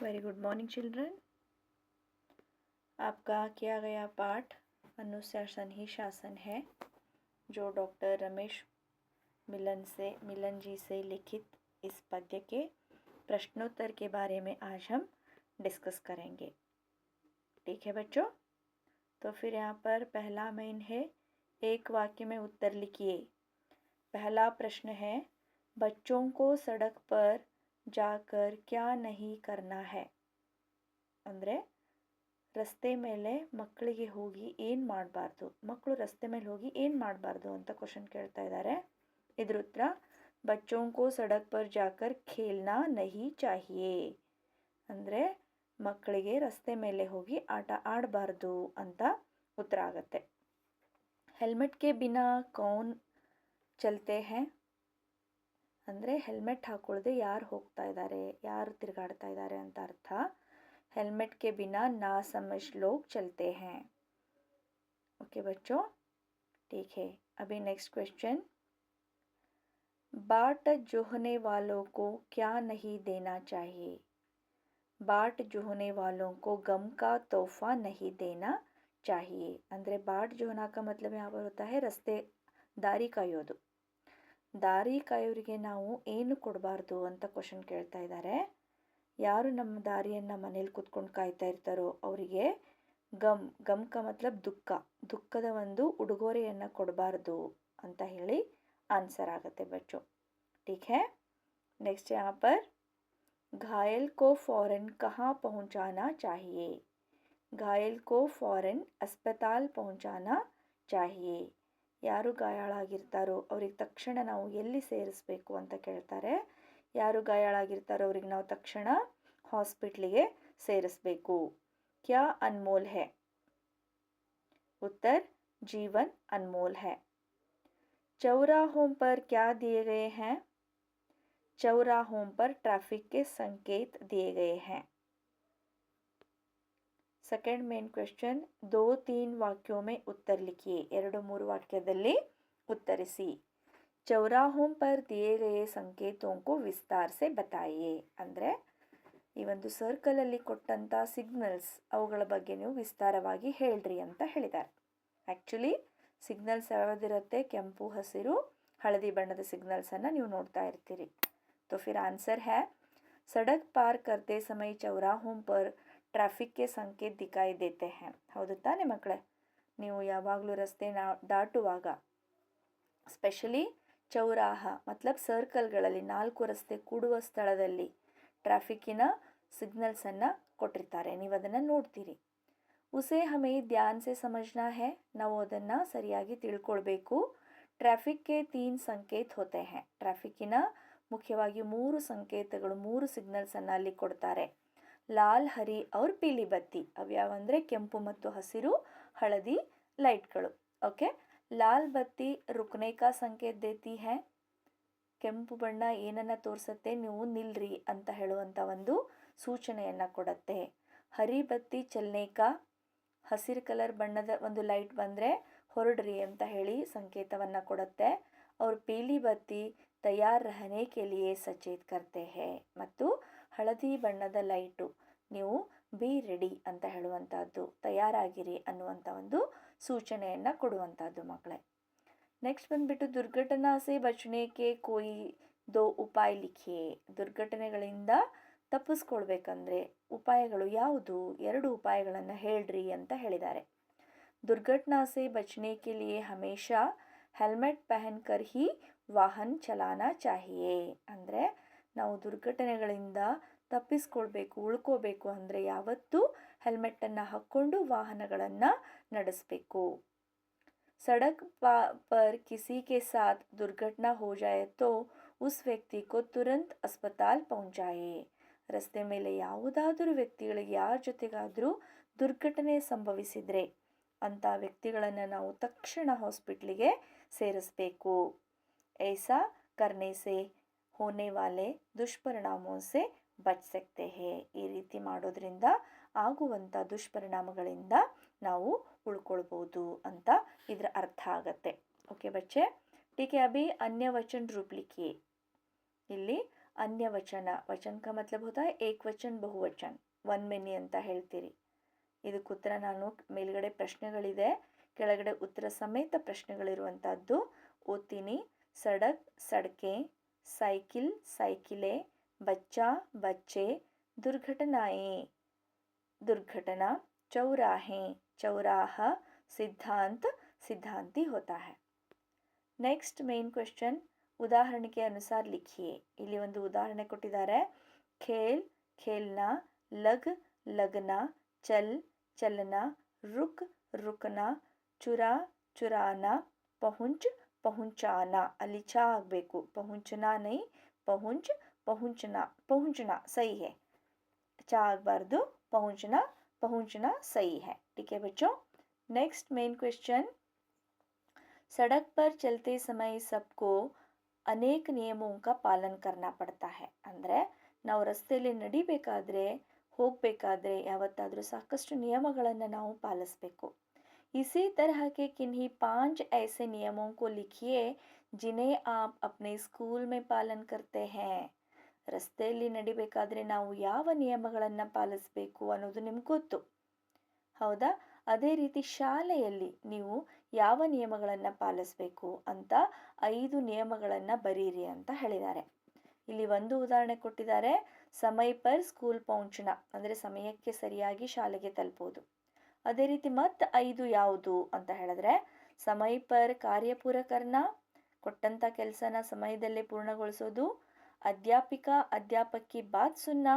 Very good morning children. आपका किया गया पाठ अनुशासन ही शासन है, जो डॉक्टर रमेश मिलन जी से लिखित इस पद्य के प्रश्नोत्तर के बारे में आज हम डिस्कस करेंगे। ठीक है बच्चों, तो फिर यहाँ पर पहला मेन है, एक वाक्य में उत्तर लिखिए। पहला प्रश्न है, बच्चों को सड़क पर जाकर क्या नहीं करना है। ಅಂದರೆ ರಸ್ತೆ ಮೇಲೆ ಮಕ್ಕಳಿಗೆ ಹೋಗಿ ಏನು ಮಾಡಬಾರ್ದು, ಮಕ್ಕಳು ರಸ್ತೆ ಮೇಲೆ ಹೋಗಿ ಏನು ಮಾಡಬಾರ್ದು ಅಂತ ಕ್ವಶನ್ ಕೇಳ್ತಾ ಇದ್ದಾರೆ। ಇದ್ರ ಉತ್ತರ, ಬಚ್ಚೋं को सड़क पर जाकर खेलना नहीं चाहिए। ಅಂದರೆ ಮಕ್ಕಳಿಗೆ ರಸ್ತೆ ಮೇಲೆ ಹೋಗಿ ಆಟ ಆಡಬಾರ್ದು ಅಂತ ಉತ್ತರ ಆಗುತ್ತೆ। Helmet K Bina Kaun ಚಲ್ತೆ high, ಅಂದರೆ ಹೆಲ್ಮೆಟ್ ಹಾಕೊಳ್ಳದೆ ಯಾರು ಹೋಗ್ತಾ ಇದ್ದಾರೆ, ಯಾರು ತಿರುಗಾಡ್ತಾ ಇದ್ದಾರೆ ಅಂತ ಅರ್ಥ। हेलमेट के बिना नासमझ लोग चलते हैं। ओके बच्चों, ठीक है। अभी नेक्स्ट क्वेश्चन, बाट जोहने वालों को क्या नहीं देना चाहिए। बाट जोहने वालों को गम का तोहफा नहीं देना चाहिए। ಅಂದರೆ बाट जोहना का मतलब यहाँ पर होता है ರಸ್ತೆ ದಾರಿ ಕಾಯೋದು। ದಾರಿ ಕಾಯೋರಿಗೆ ನಾವು ಏನು ಕೊಡಬಾರ್ದು ಅಂತ ಕ್ವಶನ್ ಕೇಳ್ತಾ ಇದ್ದಾರೆ। ಯಾರು ನಮ್ಮ ದಾರಿಯನ್ನು ಮನೇಲಿ ಕೂತ್ಕೊಂಡು ಕಾಯ್ತಾ ಇರ್ತಾರೋ ಅವರಿಗೆ ಗಮ್ ಕ ಮತ್ಲಬ್ ದುಃಖದ ಒಂದು ಉಡುಗೊರೆಯನ್ನು ಕೊಡಬಾರ್ದು ಅಂತ ಹೇಳಿ ಆನ್ಸರ್ ಆಗುತ್ತೆ ಬಚ್ಚೋ। ठीक है। नेक्स्ट यहाँ पर, घायल को फौरन कहाँ पहुँचाना चाहिए। घायल को फौरन अस्पताल पहुँचाना चाहिए। ಯಾರು ಗಾಯಾಳಾಗಿರ್ತಾರೋ ಅವ್ರಿಗೆ ತಕ್ಷಣ ನಾವು ಎಲ್ಲಿ ಸೇರಿಸಬೇಕು ಅಂತ ಕೇಳ್ತಾರೆ। ಯಾರು ಗಾಯಾಳಾಗಿರ್ತಾರೋ ಅವ್ರಿಗೆ ನಾವು ತಕ್ಷಣ ಹಾಸ್ಪಿಟ್ಲಿಗೆ ಸೇರಿಸಬೇಕು। क्या अनमोल है। उत्तर, जीवन अनमोल है। चौराहों पर क्या दिए गए हैं। चौराहों पर ट्रैफिक के संकेत दिए गए हैं। सेकेंड मेन क्वेश्चन, 2-3 वाक्यों में उत्तर लिखिए। 2-3 ವಾಕ್ಯದಲ್ಲಿ ಉತ್ತರಿಸಿ। ಚೌರಾಹೋಂ ಪರ್ ದಿಯೇ ಗಯೇ ಸಂಕೇತೋಂ ವಿಸ್ತಾರ ಸೆ ಬತಾಯಿಯೇ, ಅಂದರೆ ಈ ಒಂದು ಸರ್ಕಲಲ್ಲಿ ಕೊಟ್ಟಂಥ ಸಿಗ್ನಲ್ಸ್ ಅವುಗಳ ಬಗ್ಗೆ ನೀವು ವಿಸ್ತಾರವಾಗಿ ಹೇಳ್ರಿ ಅಂತ ಹೇಳಿದ್ದಾರೆ। ಆ್ಯಕ್ಚುಲಿ ಸಿಗ್ನಲ್ಸ್ ಯಾವುದಿರುತ್ತೆ, ಕೆಂಪು ಹಸಿರು ಹಳದಿ ಬಣ್ಣದ ಸಿಗ್ನಲ್ಸನ್ನು ನೀವು ನೋಡ್ತಾ ಇರ್ತೀರಿ। तो फिर आंसर है, सड़क पार करते समय चौराहों पर ट्रैफिक के संकेत दिखाई देते हैं। ಹೌದು ತಾನೇ ಮಕ್ಕಳೇ, ನೀವು ಯಾವಾಗಲೂ ರಸ್ತೆ ದಾಟುವಾಗ ಸ್ಪೆಷಲಿ ಚೌರಾಹ ಮತ್ಲಬ್ ಸರ್ಕಲ್ಗಳಲ್ಲಿ 4 ರಸ್ತೆ ಕೂಡುವ ಸ್ಥಳದಲ್ಲಿ ಟ್ರಾಫಿಕ್ಕಿನ ಸಿಗ್ನಲ್ಸನ್ನು ಕೊಟ್ಟಿರ್ತಾರೆ, ನೀವು ಅದನ್ನು ನೋಡ್ತೀರಿ। ಉಸೆ ಹಮೇ ಧ್ಯಾನ್ ಸೆ ಸಮಜ್ನಾ ಹೈ, ನಾವು ಅದನ್ನು ಸರಿಯಾಗಿ ತಿಳ್ಕೊಳ್ಬೇಕು। ಟ್ರಾಫಿಕ್ ಕೆ 3 ಸಂಕೇತ ಹೋತೆ ಹೈ, ಟ್ರಾಫಿಕ್ಕಿನ ಮುಖ್ಯವಾಗಿ 3 ಸಂಕೇತಗಳು 3 ಸಿಗ್ನಲ್ಸನ್ನು ಅಲ್ಲಿ ಕೊಡ್ತಾರೆ। ಲಾಲ್ ಹರಿ ಅವ್ರ ಪೀಲಿ ಬತ್ತಿ, ಅವ್ಯಾವಂದರೆ ಕೆಂಪು ಮತ್ತು ಹಸಿರು ಹಳದಿ ಲೈಟ್ಗಳು। ಓಕೆ, ಲಾಲ್ ಬತ್ತಿ ರುಕ್ನೆ ಕಾ ಸಂಕೇತ ದೇತಿ ಹೈ, ಕೆಂಪು ಬಣ್ಣ ಏನನ್ನು ತೋರಿಸುತ್ತೆ, ನೀವು ನಿಲ್ರಿ ಅಂತ ಹೇಳುವಂಥ ಒಂದು ಸೂಚನೆಯನ್ನು ಕೊಡುತ್ತೆ। ಹರಿ ಬತ್ತಿ ಚಲ್ನೆ ಕಾ, ಹಸಿರು ಕಲರ್ ಬಣ್ಣದ ಒಂದು ಲೈಟ್ ಬಂದರೆ ಹೊರಡ್ರಿ ಅಂತ ಹೇಳಿ ಸಂಕೇತವನ್ನು ಕೊಡುತ್ತೆ। ಅವ್ರ ಪೀಲಿ ಬತ್ತಿ ತಯಾರ್ ರಹನೆ ಕೆ ಲಿಯೇ ಸಚೇತ್ ಕರ್ತೆ ಹೈ, ಮತ್ತು ಹಳದಿ ಬಣ್ಣದ ಲೈಟು ನೀವು ಬಿ ರೆಡಿ ಅಂತ ಹೇಳುವಂಥದ್ದು, ತಯಾರಾಗಿರಿ ಅನ್ನುವಂಥ ಒಂದು ಸೂಚನೆಯನ್ನು ಕೊಡುವಂಥದ್ದು ಮಕ್ಕಳೇ। ನೆಕ್ಸ್ಟ್ ಬಂದುಬಿಟ್ಟು, ದುರ್ಘಟನಾ ಸೆ ಬಚನೆ ಕೆ ಕೋಯಿ 2 ಉಪಾಯ ಲಿಖಿಯೇ। ದುರ್ಘಟನೆಗಳಿಂದ ತಪ್ಪಿಸ್ಕೊಳ್ಬೇಕಂದ್ರೆ ಉಪಾಯಗಳು ಯಾವುದು, 2 ಉಪಾಯಗಳನ್ನು ಹೇಳ್ರಿ ಅಂತ ಹೇಳಿದ್ದಾರೆ। ದುರ್ಘಟನಾ ಸೆ ಬಚನೆ ಕೆ ಲಿಯೇ ಹಮೇಶಾ ಹೆಲ್ಮೆಟ್ ಪಹನ್ ಕರ್ ಹಿ ವಾಹನ್ ಚಲಾನಾ ಚಾಹಿಯೇ, ಅಂದರೆ ನಾವು ದುರ್ಘಟನೆಗಳಿಂದ ತಪ್ಪಿಸ್ಕೊಳ್ಬೇಕು, ಉಳ್ಕೋಬೇಕು ಅಂದರೆ ಯಾವತ್ತೂ ಹೆಲ್ಮೆಟ್ಟನ್ನು ಹಾಕ್ಕೊಂಡು ವಾಹನಗಳನ್ನು ನಡೆಸಬೇಕು। सड़क पर किसी के साथ दुर्घटना हो जाए तो उस व्यक्ति को तुरंत अस्पताल पहुंचाए। ರಸ್ತೆ ಮೇಲೆ ಯಾವುದಾದರೂ ವ್ಯಕ್ತಿಗಳಿಗೆ ಯಾರ ಜೊತೆಗಾದರೂ ದುರ್ಘಟನೆ ಸಂಭವಿಸಿದರೆ ಅಂಥ ವ್ಯಕ್ತಿಗಳನ್ನು ನಾವು ತಕ್ಷಣ ಹಾಸ್ಪಿಟ್ಲಿಗೆ ಸೇರಿಸಬೇಕು। ऐसा करने से होने वाले दुष्परिणामों से बच सकते हैं, ಈ ರೀತಿ ಮಾಡೋದ್ರಿಂದ ಆಗುವಂಥ ದುಷ್ಪರಿಣಾಮಗಳಿಂದ ನಾವು ಉಳ್ಕೊಳ್ಬೋದು ಅಂತ ಇದರ ಅರ್ಥ ಆಗತ್ತೆ। ಓಕೆ ಬಚ್ಚೆ, ಟೀಕೆ ಅಭಿ ಅನ್ಯ ವಚನ ರೂಪ ಲಿಖಿಯೇ। ಇಲ್ಲಿ अन्य वचन, वचन का मतलब होता है एक वचन ಬಹುವಚನ, ಒನ್ ಮೆನಿ ಅಂತ ಹೇಳ್ತೀರಿ. ಇದಕ್ಕೆ ಉತ್ತರ ನಾನು ಮೇಲ್ಗಡೆ ಪ್ರಶ್ನೆಗಳಿದೆ, ಕೆಳಗಡೆ ಉತ್ತರ ಸಮೇತ ಪ್ರಶ್ನೆಗಳಿರುವಂತಹದ್ದು ಓದ್ತೀನಿ. ಸಡಕ್ ಸಡಕೆ, साइकिल साइकिलें, बच्चा बच्चे, दुर्घटनाएं दुर्घटना, चौराहे चौराहा, सिद्धांत सिद्धांती होता है. नेक्स्ट मेन क्वेश्चन, उदाहरण के अनुसार लिखिए. ಇಲ್ಲಿ ಒಂದು ಉದಾಹರಣೆ ಕೊಟ್ಟಿದ್ದಾರೆ. खेल खेलना, लग लगना, चल चलना, रुक रुकना, चुरा चुराना, पहुंच पहुंचाना. ಅಲ್ಲಿ ಚ ಆಗಬೇಕು, पहुंचना नहीं, पहुंच पहुंचना, पहुंचना सही है, च ಆಗಬಾರ್ದು, पहुंचना पहुंचना सही है. ठीक है बच्चों. नेक्स्ट मेन क्वेश्चन, सड़क पर चलते समय सबको ಅನೇಕ ನಿಯಮों का पालन करना पड़ता है. ಅಂದರೆ ನಾವು ರಸ್ತೆಯಲ್ಲಿ ನಡಿಬೇಕಾದ್ರೆ ಹೋಗಬೇಕಾದ್ರೆ ಯಾವತ್ತಾದರೂ ಸಾಕಷ್ಟು ನಿಯಮಗಳನ್ನು ನಾವು ಪಾಲಿಸಬೇಕು. इसी तरह के किन्हीं 5 ऐसे नियमों को लिखिए जिन्हें आप अपने स्कूल में पालन करते हैं. ರಸ್ತೆಯಲ್ಲಿ ನಡಿಬೇಕಾದ್ರೆ ನಾವು ಯಾವ ನಿಯಮಗಳನ್ನು ಪಾಲಿಸಬೇಕು ಅನ್ನೋದು ನಿಮ್ಗೆ ಗೊತ್ತು, ಹೌದಾ? ಅದೇ ರೀತಿ ಶಾಲೆಯಲ್ಲಿ ನೀವು ಯಾವ ನಿಯಮಗಳನ್ನು ಪಾಲಿಸಬೇಕು ಅಂತ 5 ನಿಯಮಗಳನ್ನು ಬರೀರಿ ಅಂತ ಹೇಳಿದ್ದಾರೆ. ಇಲ್ಲಿ ಒಂದು ಉದಾಹರಣೆ ಕೊಟ್ಟಿದ್ದಾರೆ, ಸಮಯ ಪರ್ ಸ್ಕೂಲ್ ಪೌಂಚನ, ಅಂದರೆ ಸಮಯಕ್ಕೆ ಸರಿಯಾಗಿ ಶಾಲೆಗೆ ತಲುಪೋದು. ಅದೇ ರೀತಿ ಮತ್ತೆ 5 ಯಾವುದು ಅಂತ ಹೇಳಿದ್ರೆ, ಸಮಯ ಪರ್ ಕಾರ್ಯ ಪೂರ ಕರ್ನ, ಕೊಟ್ಟಂಥ ಕೆಲಸನ ಸಮಯದಲ್ಲೇ ಪೂರ್ಣಗೊಳಿಸೋದು. ಅಧ್ಯಾಪಿಕ ಅಧ್ಯಾಪಕಿ ಬಾತ್ ಸುನ್ನ,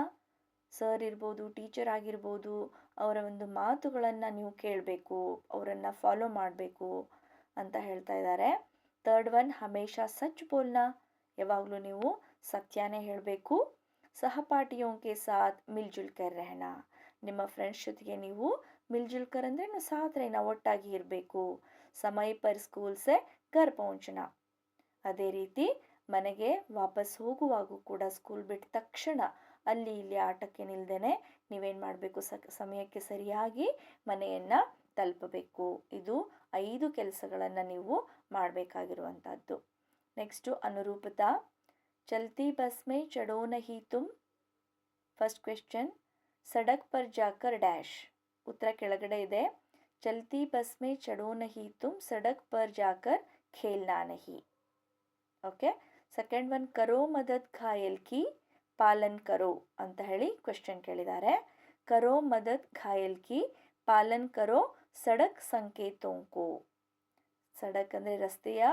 ಸರ್ ಇರ್ಬೋದು, ಟೀಚರ್ ಆಗಿರ್ಬೋದು, ಅವರ ಒಂದು ಮಾತುಗಳನ್ನು ನೀವು ಕೇಳಬೇಕು, ಅವರನ್ನು ಫಾಲೋ ಮಾಡಬೇಕು ಅಂತ ಹೇಳ್ತಾ ಇದ್ದಾರೆ. ಥರ್ಡ್ ಒನ್, ಹಮೇಶಾ ಸಚ್ ಬೋಲ್ನಾ, ಯಾವಾಗಲೂ ನೀವು ಸತ್ಯನೇ ಹೇಳಬೇಕು. ಸಹಪಾಠಿಯೋಂ ಕೆ ಸಾಥ್ ಮಿಲ್ಜುಲ್ ಕರ್ ರೆಹನಾ, ನಿಮ್ಮ ಫ್ರೆಂಡ್ಸ್ ಜೊತೆಗೆ ನೀವು ಮಿಲ್ಜುಲ್ ಕರ್ ಅಂದರೆ ನೀವು ಸಾಥ್ ರೆಹನಾ, ಒಟ್ಟಾಗಿ ಇರಬೇಕು. ಸಮಯ ಪರ್ ಸ್ಕೂಲ್ ಸೆ ಘರ್ ಪਹੁಂಚನಾ, ಅದೇ ರೀತಿ ಮನೆಗೆ ವಾಪಸ್ ಹೋಗುವಾಗೂ ಕೂಡ ಸ್ಕೂಲ್ ಬಿಟ್ಟ ತಕ್ಷಣ ಅಲ್ಲಿ ಇಲ್ಲಿ ಆಟಕ್ಕೆ ನಿಲ್ದೇನೆ ನೀವೇನು ಮಾಡಬೇಕು, ಸಮಯಕ್ಕೆ ಸರಿಯಾಗಿ ಮನೆಯನ್ನು ತಲುಪಬೇಕು. ಇದು 5 ಕೆಲಸಗಳನ್ನು ನೀವು ಮಾಡಬೇಕಾಗಿರುವಂಥದ್ದು. ನೆಕ್ಸ್ಟು ಅನುರೂಪತಾ, ಚಲ್ತಿ ಬಸ್ ಮೇ ಚಡೋ ನಹಿ ತುಮ್. ಫಸ್ಟ್ ಕ್ವೆಶ್ಚನ್, ಸಡಕ್ ಪರ್ ಜಾಕರ್ ಡ್ಯಾಶ್. ಉತ್ತರ ಕೆಳಗಡೆ ಇದೆ. ಚಲ್ತಿ ಬಸ್ ಮೇ ಚಡೋ ನಹಿ ತುಮ್, ಸಡಕ್ ಪರ್ ಜಾಕರ್ ಖೇಲ್ನಾ ನಹಿ. ಓಕೆ. ಸೆಕೆಂಡ್ ಒನ್, ಕರೋ ಮದದ್ ಘಾಯಲ್ ಕಿ ಪಾಲನ್ ಕರೋ ಅಂತ ಹೇಳಿ ಕ್ವೆಶ್ಚನ್ ಕೇಳಿದ್ದಾರೆ. ಕರೋ ಮದದ್ ಘಾಯಲ್ ಕಿ ಪಾಲನ್ ಕರೋ ಸಡಕ್ ಸಂಕೇತೋಂಕೋ. ಸಡಕ್ ಅಂದರೆ ರಸ್ತೆಯ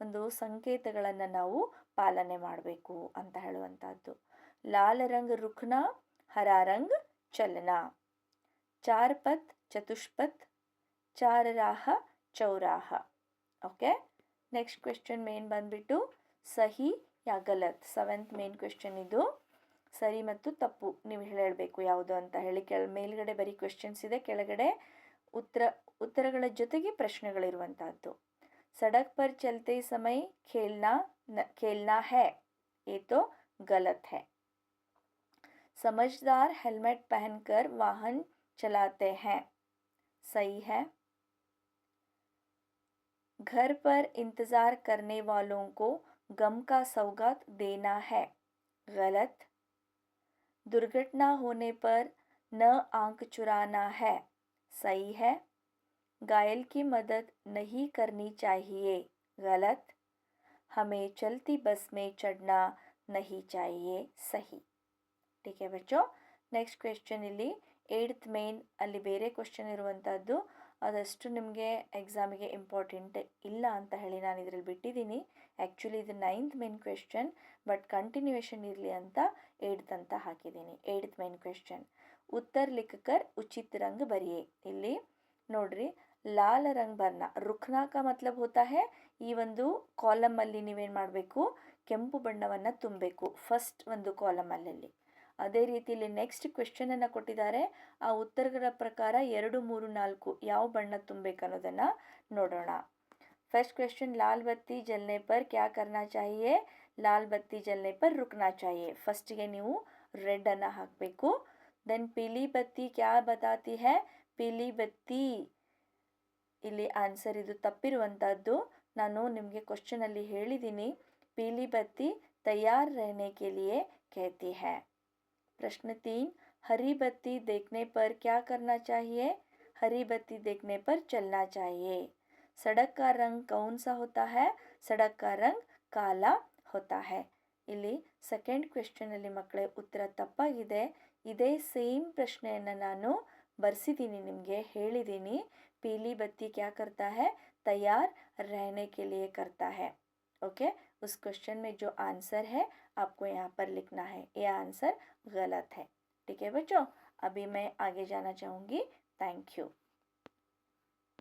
ಒಂದು ಸಂಕೇತಗಳನ್ನು ನಾವು ಪಾಲನೆ ಮಾಡಬೇಕು ಅಂತ ಹೇಳುವಂಥದ್ದು. ಲಾಲ್ ರಂಗ್ ರುಖ್ನಾ, ಹರಾ ರಂಗ್ ಚಲನಾ. 4 ಪಥ್ ಚತುಷ್ಪಥ್, 4 ರಾಹ ಚೌರಾಹ. ಓಕೆ. ನೆಕ್ಸ್ಟ್ ಕ್ವೆಶ್ಚನ್ ಮೇನ್ ಬಂದ್ಬಿಟ್ಟು ಸಹಿ ಯಾ ಗಲತ್. 7th ಮೇನ್ ಕ್ವೆಶ್ಚನ್ ಇದು. ಸರಿ ಮತ್ತು ತಪ್ಪು ನೀವು ಹೇಳಬೇಕು ಯಾವುದು ಅಂತ ಹೇಳಿ. ಮೇಲ್ಗಡೆ ಬರೀ ಕ್ವೆಶ್ಚನ್ಸ್ ಇದೆ, ಕೆಳಗಡೆ ಉತ್ತರಗಳ ಜೊತೆಗೆ ಪ್ರಶ್ನೆಗಳಿರುವಂತಹದ್ದು. ಸಡಕ್ ಪರ್ ಚಲ್ತೆ ಸಮಯ खेलना है, ये तो गलत है. समझदार हेलमेट पहनकर वाहन चलाते हैं, सही है. घर पर इंतजार करने वालों को गम का सौगात देना है, गलत. दुर्घटना होने पर न आंख चुराना है, सही है. घायल की मदद नहीं करनी चाहिए, गलत. हमें चलती बस में चढ़ना नहीं चाहिए, सही. ठीक है बच्चों. नेक्स्ट क्वेश्चन ಇಲ್ಲಿ 8th ಮೇನ್, ಅಲ್ಲಿ ಬೇರೆ ಕ್ವೆಶ್ಚನ್ ಇರುವಂಥದ್ದು, ಅದಷ್ಟು ನಿಮಗೆ ಎಕ್ಸಾಮಿಗೆ ಇಂಪಾರ್ಟೆಂಟ್ ಇಲ್ಲ ಅಂತ ಹೇಳಿ ನಾನು ಇದರಲ್ಲಿ ಬಿಟ್ಟಿದ್ದೀನಿ. ಆ್ಯಕ್ಚುಲಿ ಇದು 9th main question, but continuation ಇರಲಿ ಅಂತ 8th ಅಂತ ಹಾಕಿದ್ದೀನಿ. 8th ಮೇನ್ ಕ್ವೆಶ್ಚನ್, ಉತ್ತರ ಲಿಖಕರ್ ಉಚಿತ ರಂಗ್ ಬರಿಯೇ. ಇಲ್ಲಿ ನೋಡ್ರಿ, ಲಾಲ್ ರಂಗ್ ಬರ್ನ ರುಖ್ನಾ ಕಾ ಮತ್ಲಬ್ ಹೋತಾ ಹೇ, ಈ ಒಂದು ಕಾಲಮಲ್ಲಿ ನೀವೇನು ಮಾಡಬೇಕು, ಕೆಂಪು ಬಣ್ಣವನ್ನು ತುಂಬಬೇಕು ಫಸ್ಟ್ ಒಂದು ಕಾಲಮಲ್ಲಿ. ಅದೇ ರೀತಿ ಇಲ್ಲಿ ನೆಕ್ಸ್ಟ್ ಕ್ವೆಶ್ಚನನ್ನು ಕೊಟ್ಟಿದ್ದಾರೆ, ಆ ಉತ್ತರಗಳ ಪ್ರಕಾರ 2, 3, 4 ಯಾವ ಬಣ್ಣ ತುಂಬಬೇಕು ಅನ್ನೋದನ್ನು ನೋಡೋಣ. ಫಸ್ಟ್ ಕ್ವೆಶ್ಚನ್, ಲಾಲ್ ಬತ್ತಿ ಜಲ್ನೆ ಪರ್ ಕ್ಯಾ ಕರ್ನಾ ಚಾಹಿಯೇ, ಲಾಲ್ ಬತ್ತಿ ಜಲ್ನೆ ಪರ್ ರುಕ್ನಾ ಚಾಹಿಯೇ. ಫಸ್ಟಿಗೆ ನೀವು ರೆಡ್ ಅನ್ನು ಹಾಕಬೇಕು. ದೆನ್ ಪೀಲಿ ಬತ್ತಿ ಕ್ಯಾ ಬತಾತಿ ಹೈ, ಪೀಲಿ ಬತ್ತಿ, ಇಲ್ಲಿ ಆನ್ಸರ್ ಇದು ತಪ್ಪಿರುವಂಥದ್ದು. ನಾನು ನಿಮಗೆ ಕ್ವಶನಲ್ಲಿ ಹೇಳಿದ್ದೀನಿ, ಪೀಲಿ ಬತ್ತಿ ತಯಾರ್ रहने के लिए कहती है। प्रश्न 3, हरी बत्ती देखने पर क्या करना चाहिए? हरी बत्ती देखने पर चलना चाहिए। सड़क का रंग कौन सा होता है? सड़क का रंग ಕಾಲ होता है. ಇಲ್ಲಿ ಸೆಕೆಂಡ್ ಕ್ವೆಶ್ಚನ್ ಅಲ್ಲಿ ಮಕ್ಕಳೇ ಉತ್ತರ ತಪ್ಪಾಗಿದೆ. ಇದೇ ಸೇಮ್ ಪ್ರಶ್ನೆಯನ್ನು ನಾನು ಬರ್ಸಿದ್ದೀನಿ, ನಿಮಗೆ ಹೇಳಿದ್ದೀನಿ. पीली बत्ती क्या करता है? तैयार रहने के लिए करता है. ओके, उस क्वेश्चन में जो आंसर है आपको यहाँ पर लिखना है. ये आंसर गलत है. ठीक है बच्चों, अभी मैं आगे जाना चाहूँगी. Thank you.